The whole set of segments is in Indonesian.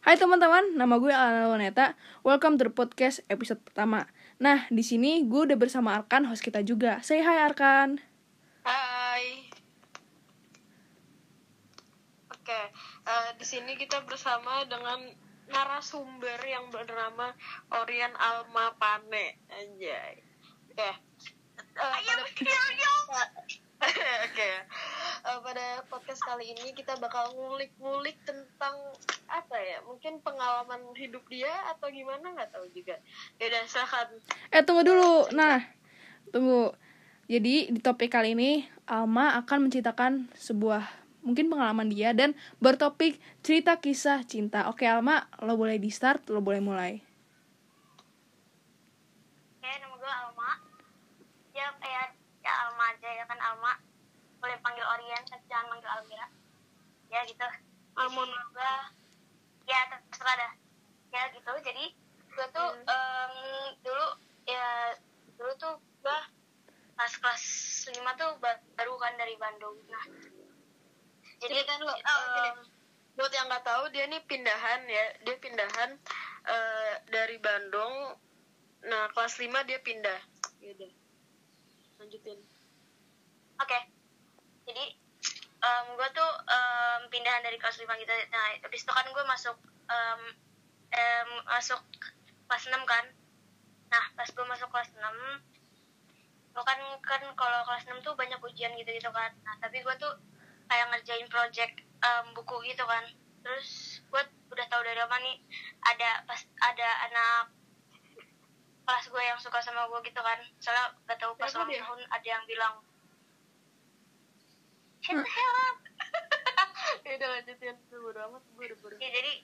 Hai teman-teman, nama gue Alana Waneta. Welcome to the podcast episode pertama. Nah, di sini gue udah bersama Arkan, host kita juga. Say hi Arkan. Hai. Oke, di sini kita bersama dengan narasumber yang bernama Orian Alma Pane. Anjay. Oke. Pada podcast kali ini kita bakal ngulik-ngulik tentang apa ya? Mungkin pengalaman hidup dia atau gimana, nggak tahu juga. Yaudah, silakan. Tunggu dulu. Tunggu. Jadi di topik kali ini Alma akan menceritakan sebuah mungkin pengalaman dia dan bertopik cerita kisah cinta. Oke Alma, lo boleh di start, lo boleh mulai. Oke, nama gue Alma. Ya Alma aja ya kan, Alma. Boleh panggil Orian, tapi jangan panggil Almira. Ya gitu. Almon. Gue ya terserah dah. Ya gitu. Jadi gue tuh dulu tuh gue pas kelas 5 tuh baru kan dari Bandung. Nah, jadi kan buat yang nggak tahu, dia nih pindahan dari Bandung. Nah, kelas 5 dia pindah. Yaudah, lanjutin. Oke. Jadi gue tuh pindahan dari kelas 5 gitu. Nah, habis itu kan gue masuk kelas 6 kan. Nah, pas gue masuk kelas 6, gue kan kalau kelas 6 tuh banyak ujian gitu kan. Nah, tapi gue tuh kayak ngerjain project buku gitu kan. Terus gue udah tahu dari lama nih ada anak kelas gue yang suka sama gue gitu kan. Soalnya gak tahu pas ulang tahun ada yang bilang shut the hell up. Ya udah, lanjutin. Bodo amat, gue udah bodo. Ya, jadi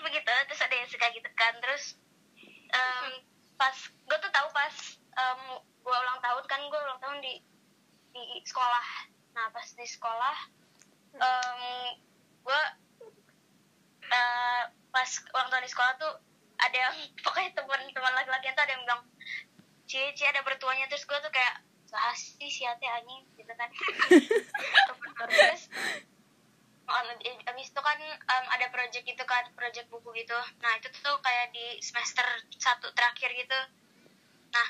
begitu. Terus ada yang suka gitu kan. Terus pas gue tuh tahu pas gue ulang tahun kan, gue ulang tahun di sekolah. Nah, pas di sekolah gue pas ulang tahun di sekolah tuh ada yang pokoknya teman laki-laki tuh ada yang bilang Ci ada bertuanya. Terus gue tuh kayak sih si hati anjing gitu kan. Terus abis itu kan ada project gitu kan, project buku gitu. Nah, itu tuh kayak di semester 1 terakhir gitu. Nah,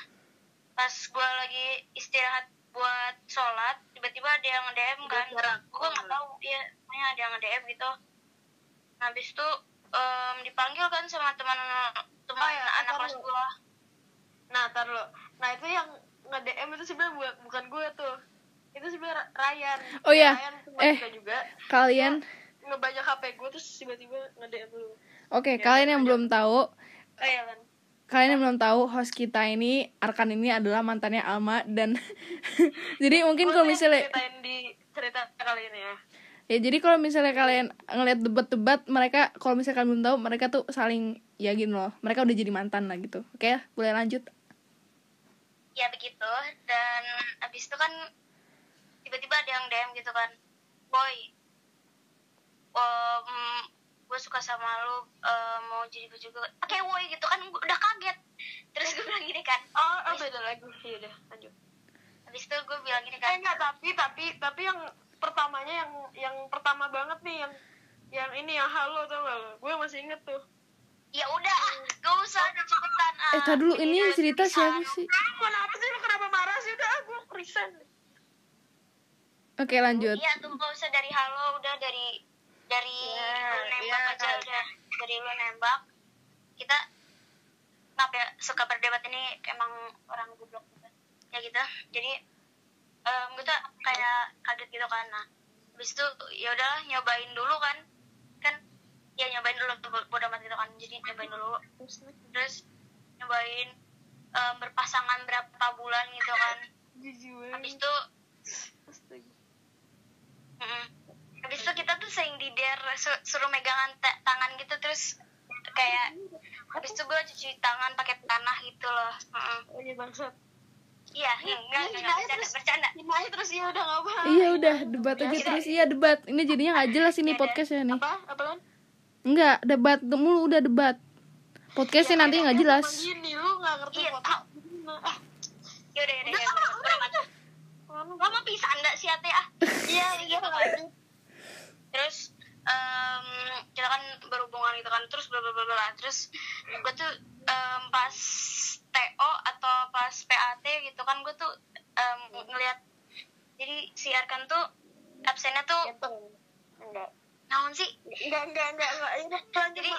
pas gue lagi istirahat buat sholat, tiba-tiba ada yang DM kan. Gue nggak tahu, ya pokoknya ada yang DM gitu. Nah, habis itu dipanggil kan sama teman anak kelas gue. Nah, tar lo. Nah, itu yang nge-DM itu sebenarnya bukan gue tuh. Itu sebenarnya Ryan. Oh iya. Ryan juga. Kalian ngebajak HP gue terus tiba-tiba nge-DM lu. Oke, kalian yang belum tahu. Iya kan. Kalian yang belum tahu, host kita ini, Arkan ini adalah mantannya Alma dan jadi mungkin kalau misalnya ceritain di cerita kali ini ya. Ya jadi kalau misalnya kalian ngeliat debat-debat mereka, kalau misalnya kalian belum tahu, mereka tuh saling ya gini loh. Mereka udah jadi mantan lah gitu. Oke, boleh lanjut. Ya begitu. Dan abis itu kan tiba-tiba ada yang DM gitu kan, boy, gue suka sama lu, mau jadi baju gue pakai woy gitu kan. Gue udah kaget. Terus gue bilang gini kan, beda lagi. Ya udah, lanjut. Habis itu gue bilang gini kan, enggak, tapi yang pertamanya yang pertama banget nih, yang ini yang halo, tau gak lo? Gue masih inget tuh. ya udah gak usah ada cepetan. Tadi dulu ini cerita siapa sih? Kenapa sih lo, kenapa marah sih? Udah, gue resign. Oke, lanjut. Iya tuh, gak usah dari halo, udah dari lu nembak aja. Udah dari lu nembak. Kita maaf ya, suka berdebat ini emang orang goblok gitu. Ya gitu. Jadi gue tuh kayak kaget gitu kan. Nah, habis itu ya udah nyobain dulu kan ya, nyobain dulu bodo amat gitu kan. Jadi nyobain dulu, terus nyobain berpasangan berapa bulan gitu kan. Habis itu habis itu kita tuh sering suruh megangan tangan gitu. Terus kayak habis itu gue cuci tangan pakai tanah gitu loh. Oh iya, bangsat. Iya, enggak bercanda. Gimana terus? Ya udah, nggak apa. Iya udah, debat aja terus. Iya debat. Ini jadinya nggak jelas ini podcastnya nih. Apa? Enggak, debat mulu, udah debat. Podcastnya nanti nggak jelas. Gini, lu nggak ngerti podcast. Yaudah, udah mati. Lo mau pisah enggak sih ate ah? Iya. Terus kita kan berhubungan gitu kan, terus bla bla bla bla. Terus gue tuh pas TO atau pas PAT gitu kan, gue tuh ngeliat jadi si Arkan tuh absennya tuh Enggak. naon sih. Enggak. Ini Jadi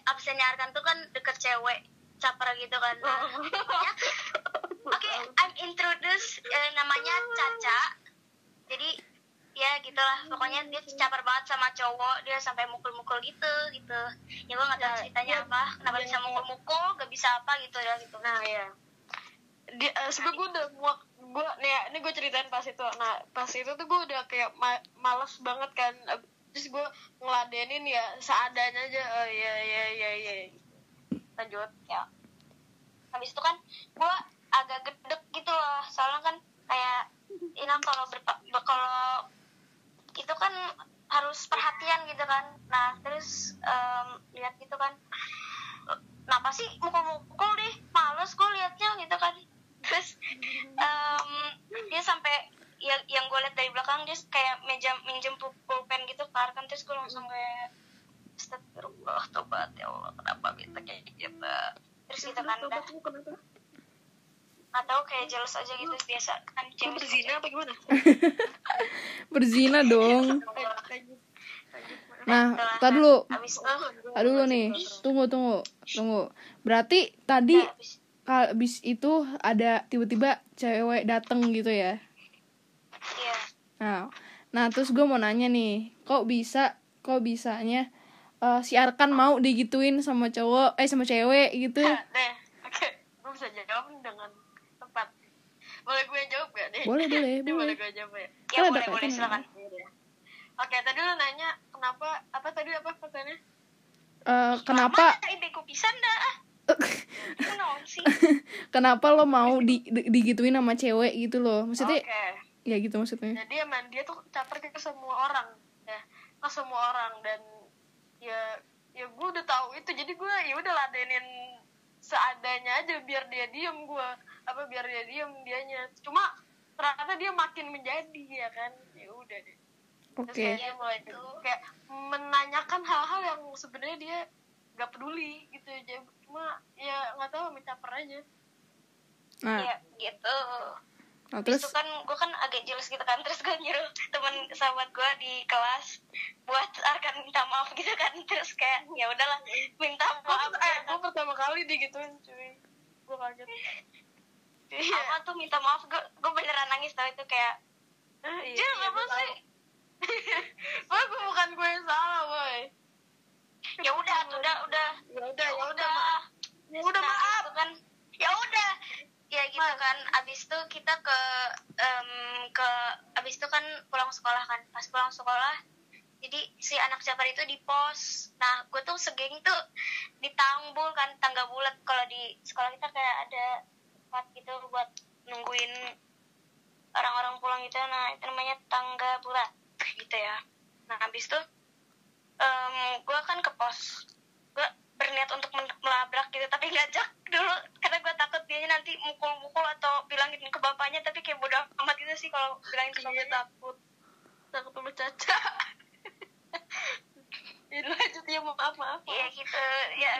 absennya Arkan tuh kan deket cewek caper gitu kan. Nah, pokoknya oke, I'm introduce namanya Caca. Jadi ya gitulah, pokoknya dia caper banget sama cowok, dia sampai mukul-mukul gitu. Ya gue nggak tahu ceritanya apa, kenapa bisa mukul-mukul, gak bisa apa gitu ya gitu. Nah ya, dia sebelum gue udah muak, ini gue ceritain pas itu. Nah pas itu tuh gue udah kayak males banget kan, terus gue ngeladenin ya seadanya aja. Ya lanjut Ya habis itu kan gue agak gedek gitu loh, soalnya kan kayak ini kalau kalau itu kan harus perhatian gitu kan. Nah terus lihat gitu kan, kenapa sih mukul-mukul deh, males gue liatnya gitu kan. Terus dia sampai yang gue lihat dari belakang, dia kayak minjem pulpen gitu ke Arkan. Terus gue langsung kayak astagfirullah, tobat ya Allah, kenapa kita kayak gitu. Terus gitu kan udah nggak tahu, kayak jealous aja gitu biasa kan, cewek berzina apa gimana? Berzina dong. Nah, tar dulu. Habis itu Tar dulu nih. Tunggu. Berarti tadi habis itu ada tiba-tiba cewek dateng gitu ya. iya. Nah terus gue mau nanya nih, kok bisanya si Arkan mau digituin sama cowok sama cewek gitu? Nah, oke, gue bisa jawab dengan tepat. Boleh gue jawab gak deh? Boleh. Boleh gue jawab ya? Ya Kan ada boleh kaitannya. silakan. Oke, tadi lu nanya kenapa, apa pertanyaannya? Kenapa Mama, ibeku pisan dah. Itu naon sih? kenapa lo mau digituin sama cewek gitu loh? Maksudnya Oke. ya gitu maksudnya. Jadi emang dia tuh caper ke semua orang, ya, ke semua orang. Dan ya gue udah tahu itu, jadi gue ya udah ladenin seadanya aja biar dia diem, dianya. Cuma ternyata dia makin menjadi, ya kan, ya udah deh. Terus Oke. kayak dia mulai kayak menanyakan hal-hal yang sebenarnya dia gak peduli gitu aja, cuma ya nggak tahu, mencaper aja. Nah, Ya gitu. terus Itu kan gue kan agak jealous gitu kan, terus gue nyuruh teman sahabat gue di kelas buat Arkan minta maaf gitu kan. Terus kayak ya udahlah, minta maaf. Gue pertama kali digituin, cuy, gue kaget. Apa tuh minta maaf, gue beneran nangis tau itu kayak Jel, apa sih? Wah, bukan gue yang salah, boy. ya udah maaf kan. Ya udah ya gitu kan. Abis itu kita abis itu kan pulang sekolah kan. Pas pulang sekolah, jadi si anak caper itu di pos. Nah gue tuh segeng tuh di tanggul kan, tangga bulat. Kalau di sekolah kita kayak ada tempat gitu buat nungguin orang-orang pulang gitu. Nah itu namanya tangga bulat gitu ya. Nah habis itu gue kan ke pos, gue berniat untuk melabrak gitu, tapi ngajak dulu karena gue takut dia nanti mukul-mukul atau bilangin ke bapaknya. Tapi kayak bodoh amat gitu sih kalau bilangin ke bapaknya. takut sama Caca. Ya lanjut ya, maaf. Iya gitu ya.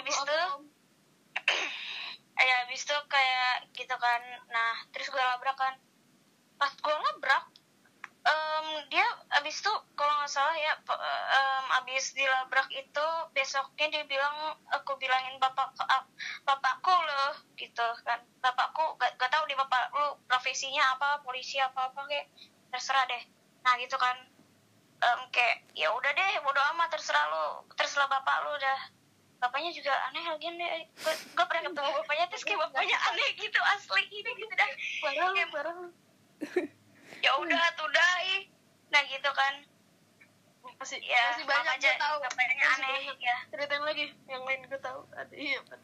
Abis itu kayak gitu kan. Nah terus gue labrak kan. Pas gue labrak, dia abis itu kalau nggak salah ya, abis dilabrak itu besoknya dia bilang, aku bilangin bapakku loh gitu kan. Bapakku gak tahu di bapak lu profesinya apa, polisi apa kayak terserah deh. Nah gitu kan, kayak ya udah deh, bodo amat, terserah bapak lu dah. Bapaknya juga aneh lagi deh. Gue pernah ketemu bapaknya, terus kayak bapaknya aneh gitu, asli ini gitu dah. Parah. Ya udah tuh dai. Nah gitu kan. Masih Ya, banyak gue tahu. bapaknya aneh ya. Ceritain lagi yang lain gue tahu. Ada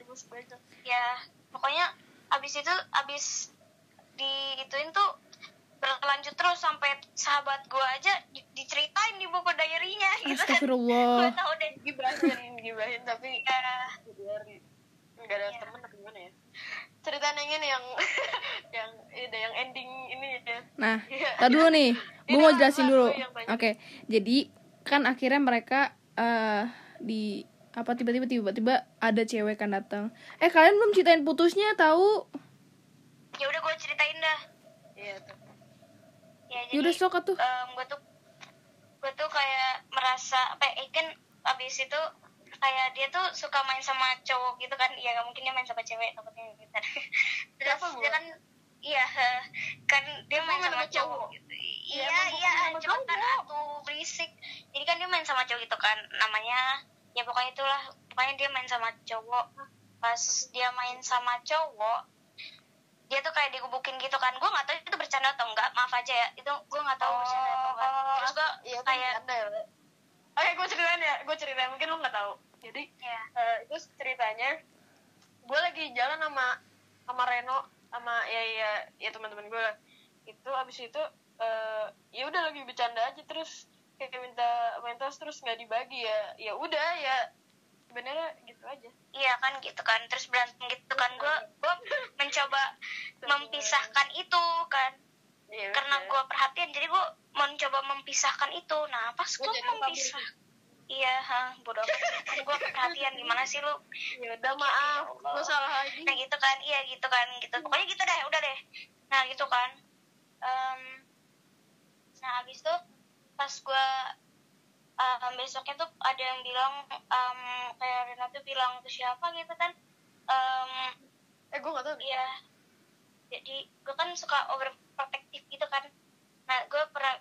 masih banyak. Ya pokoknya abis diituin tuh berlanjut terus sampai sahabat gue aja diceritain di buku diary-nya gitu kan. Astagfirullah. Gue tahu deh. Gibahin tapi Ya, nggak ada temen atau gimana ya. Ceritain yang ini yang ending ini ya. Nah, Iya. tar dulu nih, gue Ini mau lah, jelasin lah, dulu. gue yang banyak. Oke, jadi kan akhirnya mereka di apa tiba-tiba ada cewek kan datang. Kalian belum ceritain putusnya tahu? Ya udah gue ceritain dah. Iya tuh. Ya Yaudah jadi sok atuh. gue tuh kayak merasa kan abis itu kayak dia tuh suka main sama cowok gitu kan. Ya nggak mungkin dia main sama cewek, takutnya gitu. Terus Siapa dia gua? kan kan dia main sama cowok gitu. Iya, Iya, emang cepetan cowok. atuh berisik. Jadi kan dia main sama cowok gitu kan, namanya ya pokoknya itulah, pokoknya dia main sama cowok. Pas dia main sama cowok, dia tuh kayak digubukin gitu kan. Gue nggak tahu itu bercanda atau enggak, maaf aja ya, itu gue nggak tahu bercanda atau enggak. Terus gue Iya, kayak ada ya. Oke, gue ceritain mungkin lu nggak tahu. Jadi ya itu ceritanya gue lagi jalan sama Reno sama ya teman-teman gue lah. Itu abis itu ya udah lagi bercanda aja, terus kayak minta tos terus nggak dibagi, ya udah ya sebenarnya gitu aja. iya kan gitu kan, terus berantem gitu kan. Gue mencoba mempisahkan itu kan, Iya, karena udah. gue perhatian, jadi gue mencoba mempisahkan itu. Nah pas Gua gue jadi mempisah, iya bodoh amat. Kan gue perhatian, gimana sih lu. Ya udah, maaf, gue salah lagi. Nah gitu kan, iya gitu kan, gitu pokoknya gitu deh, udah deh. Nah gitu kan. Nah abis itu pas gue besoknya tuh ada yang bilang kayak Rena tuh bilang ke siapa gitu kan. Gue nggak tahu. Iya, jadi gue kan suka overprotective gitu kan. Nah gue pernah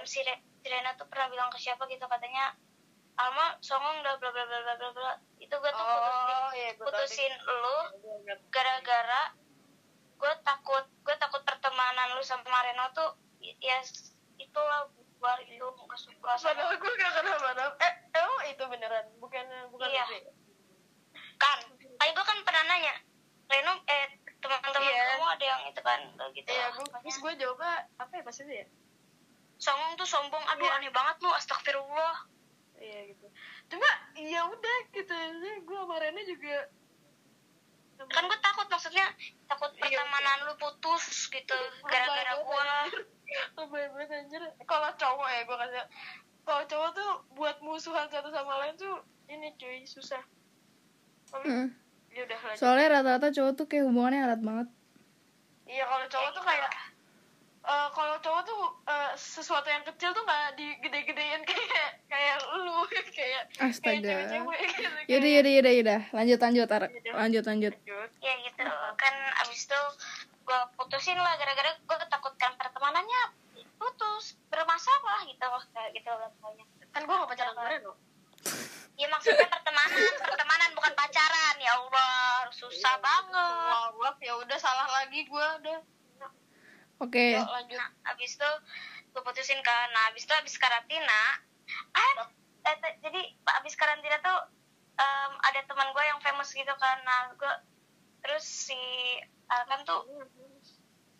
si Rena tuh pernah bilang ke siapa gitu, katanya Alma songong dah bla bla bla bla bla bla. Itu gue tuh putusin lu gara-gara gue takut pertemanan lu sama Reno tuh ya itulah bubar, itu gak suka sama. Padahal gue gak kenapa-napa. Emang itu beneran? Bukan Iya. itu ya? Kan kayak gue kan pernah nanya Reno teman-teman Iya. kamu ada yang itu kan gitu. Iya, terus gue jawabnya apa ya pas itu ya? Songong tuh sombong, aduh aneh banget lu, astagfirullah. Iya gitu. Cuma ya udah gitu, gue sama Rena juga Kan gue takut, maksudnya takut pertemanan lu putus gitu gara-gara gue. Lebay banget anjir. Kalau cowok ya gue kasih, kalau cowok tuh buat musuhan satu sama lain tuh ini cuy susah. Ya udah lanjut. Soalnya rata-rata cowok tuh kayak hubungannya erat banget. Iya, kalau cowok tuh kayak kalau cowok tuh sesuatu yang kecil tuh nggak digede-gedein kayak lu kayak Astaga. kayak cewek-cewek gitu. Yaudah. Lanjut, Arak. Lanjut. Ya gitu kan, abis itu gue putusin lah gara-gara gue takutkan pertemanannya putus, bermasalah gitu, kayak gitu lah pokoknya. Kan gue nggak pacaran sama Reno. Ya maksudnya pertemanan bukan pacaran. Ya Allah, susah banget. Ya udah, salah lagi gue udah. Oke. Yuk, lanjut. Nah, abis itu gue putusin kan. Nah, abis karantina, jadi abis karantina tuh ada teman gue yang famous gitu kan. Nah, gue terus si kan tuh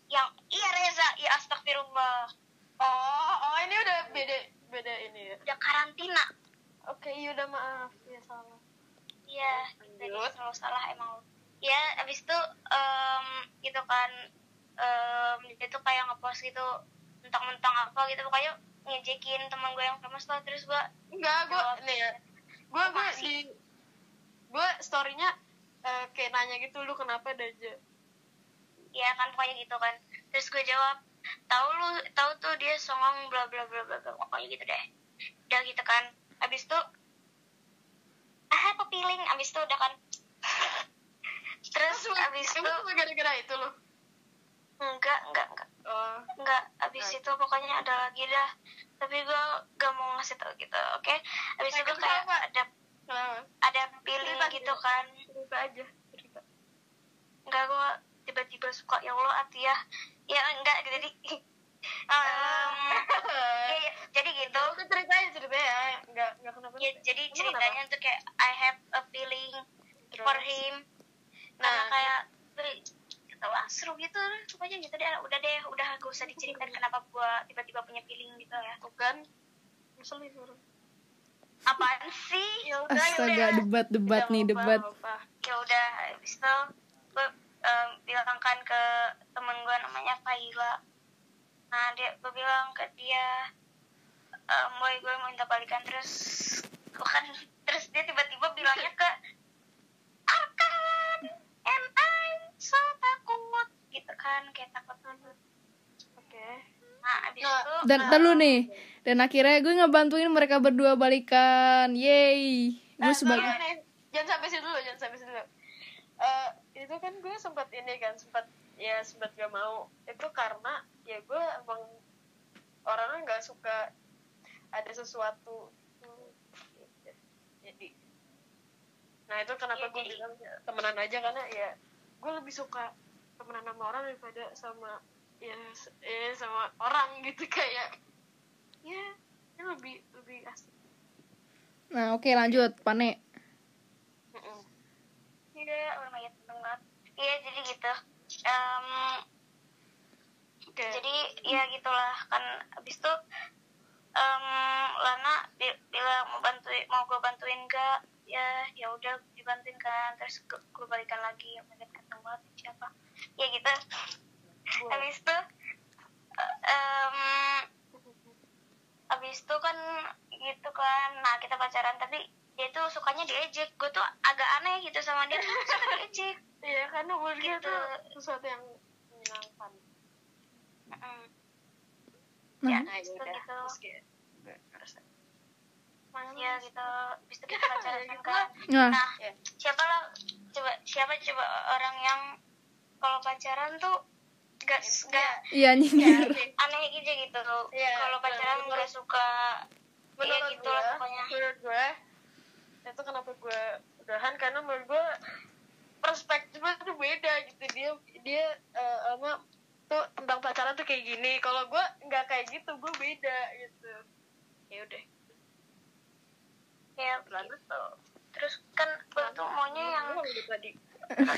yang Reza, ya astagfirullah. Oh, ini udah beda ini ya. Udah karantina. Oke, iya udah, maaf. Ya salah. Iya, jadi selalu salah emang. Ya, abis itu gitu kan. Dia tuh kayak ngepost gitu mentang-mentang apa gitu, pokoknya ngejekin teman gue yang famous lah. Terus gue gue storynya kayak nanya gitu, lu kenapa aja. ya kan pokoknya gitu kan. Terus gue jawab, tahu tuh dia songong bla bla bla bla, pokoknya gitu deh. Udah gitu kan, abis itu apa feeling, abis itu udah kan. Terus abis itu gara-gara itu lo? enggak enggak, abis itu pokoknya ada lagi dah, tapi gue gak mau ngasih tau gitu. Oke. Abis itu kayak ada feeling gitu kan. Cerita. Enggak, gue tiba-tiba suka, ya Allah Atiyah. Ya enggak, jadi jadi gitu. Ceritanya enggak kenapa. Ya, jadi ceritanya tuh kayak I have a feeling for him. Karena kayak wah seru gitu, pokoknya gitu deh. Udah gak usah diceritain kenapa gue tiba-tiba punya feeling gitu ya. Bukan ngeselin orang. Apaan sih? Ya udah. Astaga, debat nih. Ya udah, habis itu gue bilang kan ke temen gue namanya Faila. Nah gue bilang ke dia, boy gue mau minta balikan. Terus gue kan Dan lu nih. Dan akhirnya gue ngebantuin mereka berdua balikan. Yeay. Gue sebagai nih, jangan sampai situ dulu. Itu kan gue sempat gak mau. Itu karena ya gue emang orangnya nggak suka ada sesuatu. Jadi, nah itu kenapa gue bilang temenan aja, karena ya gue lebih suka temenan sama orang daripada sama sama orang gitu, kayak ya lebih asik. Nah, oke, lanjut, Pane. Iya, lumayan banget. Iya, jadi gitu. Jadi ya gitulah kan. Abis itu Lana bilang mau gue bantuin gak? Ya udah dibantuin kan. Terus gue balikan lagi. Mungkin ketemu banget siapa? Ya gitu. Abis itu kan gitu kan. Nah kita pacaran, tapi dia tuh sukanya diejek. Gue tuh agak aneh gitu sama dia, tuh suka diejek. Iya, karena menurut dia Gitu. tuh sesuatu yang menyenangkan. Ya, Nah, gitu. terus kayak gue ngerasa Ya gitu. Abis itu kita pacaran kan. Nah, Nah, siapa coba orang yang kalau pacaran tuh gak iya nyindir. aneh gitu Iya, kalau pacaran gak suka menurut gitu lah pokoknya. Menurut gue itu kenapa gue udahan, karena menurut gue perspektifnya tuh beda gitu. Dia sama tuh tentang pacaran tuh kayak gini, kalau gue nggak kayak gitu, gue beda gitu. Ya udah Ya gitu. Terus kan gue tuh maunya yang tadi.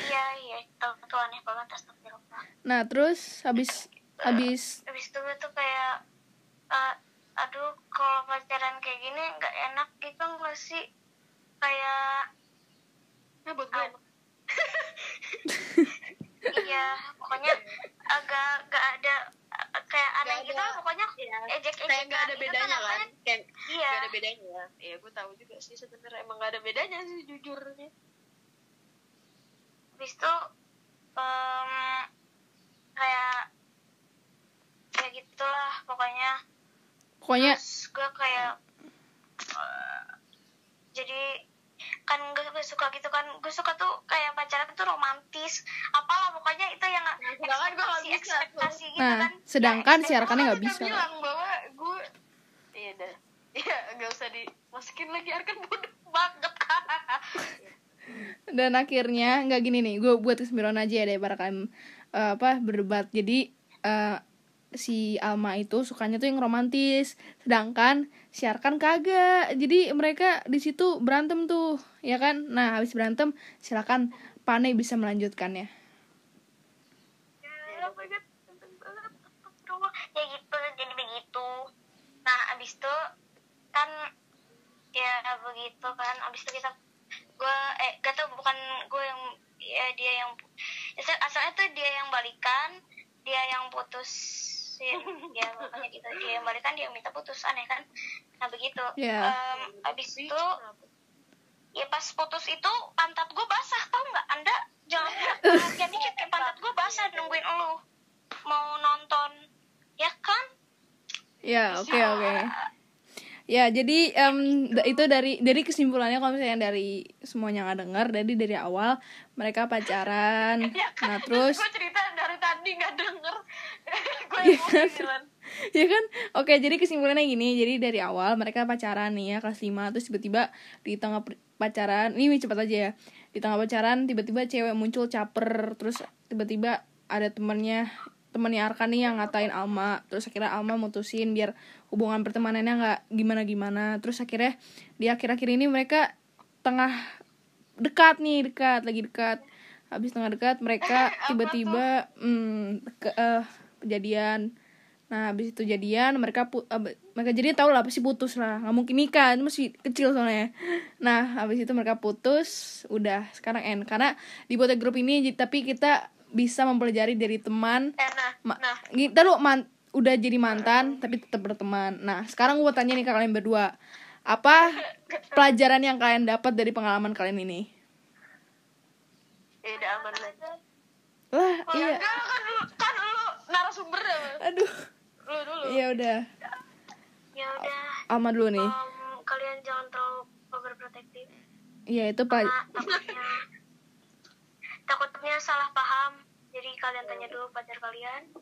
iya tuh aneh banget. Astagfirullah. Nah, terus habis Habis itu gue tuh kayak aduh kalau pacaran kayak gini nggak enak gitu nggak sih, kayak Nah, buat gue iya pokoknya agak gak ada kayak aneh Gak gitu ada. pokoknya ejek-ejekan kayak nggak ada gitu bedanya kan, namanya. kayak Iya. nggak ada bedanya. Ya gue tahu juga sih sebenarnya emang nggak ada bedanya sih jujurnya. Habis itu kayak ya gitulah pokoknya. Terus gue kayak jadi kan gue suka gitu kan, gue suka tuh kayak pacaran tuh romantis apalah pokoknya itu yang sedangkan gue nggak bisa ekspektasi gitu nah, kan. sedangkan si Gue Arkannya kan nggak udah bisa. bilang bahwa gue nggak usah dimasukin lagi, Arkan bodoh banget. Dan akhirnya nggak gini nih, gue buat kesimpulan aja ya daripada kalian berdebat. Jadi si Alma itu sukanya tuh yang romantis, sedangkan si Arkan kagak. Jadi mereka di situ berantem tuh, ya kan? Nah, habis berantem silakan Pane bisa melanjutkannya. Oh my god, ya gitu, jadi begitu. Nah abis itu kan ya begitu kan, abis itu gue gak tau, bukan gue yang dia yang asalnya tuh dia yang balikan, dia yang putusin. Ya makanya gitu, dia yang balikan, dia yang minta putus, aneh kan. Nah begitu. Abis itu ya pas putus itu pantat gue basah, tau nggak? Anda jangan perhatian dikit, kayak pantat gue basah nungguin lu mau nonton, ya kan? Ya, oke. Ya, jadi itu dari kesimpulannya, kalau misalnya dari semuanya nggak dengar, jadi dari awal mereka pacaran. Nah, terus gue cerita dari tadi nggak denger. Gue ya kan? Oke, jadi kesimpulannya gini. Jadi dari awal mereka pacaran nih ya, kelas 5. Terus tiba-tiba di tengah pacaran, ini cepat aja ya. Di tengah pacaran tiba-tiba cewek muncul caper. Terus tiba-tiba ada temannya Arkan nih yang ngatain Alma. Terus akhirnya Alma mutusin biar hubungan pertemanannya nggak gimana-gimana. Terus akhirnya di akhir-akhir ini mereka tengah dekat. Habis tengah dekat mereka tiba-tiba kejadian. Nah, habis itu jadian mereka jadi tahu lah pasti putus lah, nggak mungkin nikah, itu masih kecil soalnya. Nah, habis itu mereka putus, udah sekarang end karena dibuat grup ini. Tapi kita bisa mempelajari dari teman. Kita udah jadi mantan tapi tetap berteman. Nah, sekarang gue tanya nih ke kalian berdua, apa pelajaran yang kalian dapat dari pengalaman kalian ini? Udah aman lah. Lah, iya. Kan lu narasumber ya. Aduh. Lu dulu. Iya udah. Ya udah, Alma dulu nih. kalian jangan terlalu overprotective. Iya itu Karena takutnya salah paham. Jadi kalian tanya dulu pacar kalian.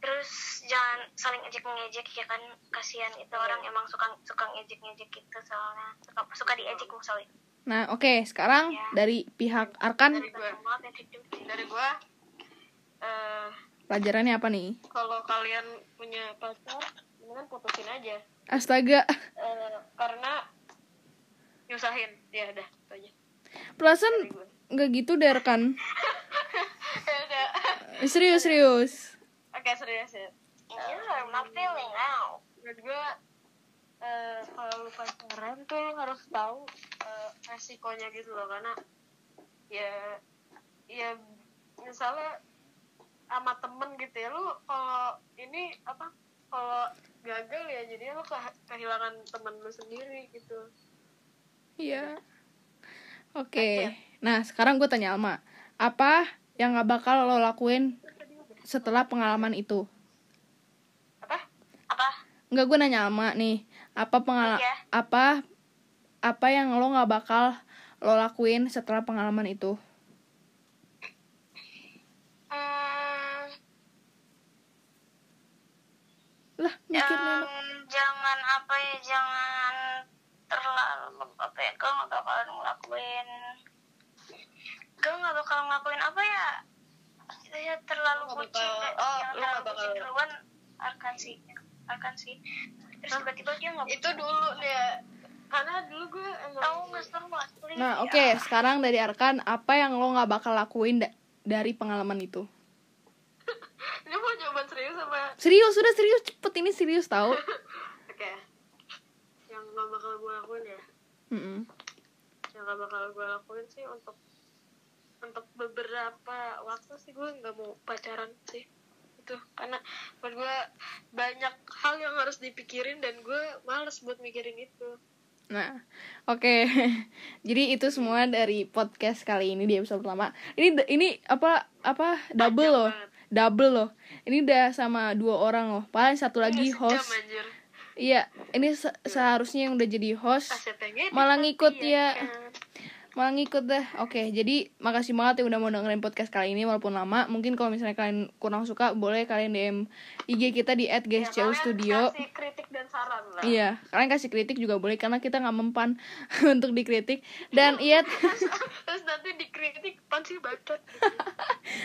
Terus jangan saling ejek-mengejek ya kan, kasihan itu orang emang suka ngejek-ngejek gitu soalnya suka diejek misalnya. Nah, oke, sekarang dari pihak Arkan Dari gue pelajarannya apa nih? kalau kalian punya pacar mendingan putusin aja. Astaga. Karena nyusahin. Ya udah itu aja. Perasaan nggak gitu deh Arkan. Ya udah. Serius. Oke, serius ya. You're my feeling now. Menurut gue kalau lu pacaran tuh lu harus tahu resikonya gitu loh, karena ya misalnya sama temen gitu ya, lu kalau ini kalau gagal ya jadinya lu kehilangan temen lu sendiri gitu. Iya. Oke. Nah, sekarang gue tanya Alma, apa yang nggak bakal lo lakuin setelah pengalaman itu? Apa? Enggak, gue nanya Alma nih, apa yang lo nggak bakal lo lakuin setelah pengalaman itu? Lah, mikirnya Jangan terlalu gue nggak bakal ngelakuin apa ya, saya terlalu bucin. Yang terlalu bucin duluan Arkan sih terus tiba-tiba dia nggak itu dulu ya, karena dulu gue tahu nggak seru. Nah, oke, sekarang dari Arkan, apa yang lo nggak bakal lakuin dari pengalaman itu? Ini mau jawaban serius apa? Serius, sudah serius, cepet, ini serius tahu. Oke. Yang gak bakal gue lakuin ya? Yang gak bakal gue lakuin sih untuk beberapa waktu sih gue gak mau pacaran sih. Itu karena buat gue banyak hal yang harus dipikirin dan gue males buat mikirin itu. Nah, oke. Jadi itu semua dari podcast kali ini di episode pertama. Ini apa double loh. Double loh. Ini udah sama 2 orang loh. Paling satu lagi host. Iya, ini seharusnya yang udah jadi host malah ngikut ya. Malah ngikut deh. Oke, jadi makasih banget ya udah mau dengerin podcast kali ini walaupun lama. Mungkin kalau misalnya kalian kurang suka, boleh kalian DM IG kita di @guyscewstudio. Kasih kritik dan saran lah. Iya, kalian kasih kritik juga boleh karena kita nggak mempan untuk dikritik. Dan iya. Terus nanti dikritik pansi bacot.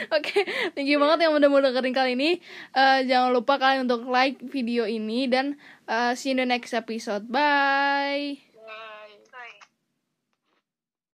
Oke, thank you banget yang udah mau dengerin kali ini. Jangan lupa kalian untuk like video ini dan see you in the next episode. Bye.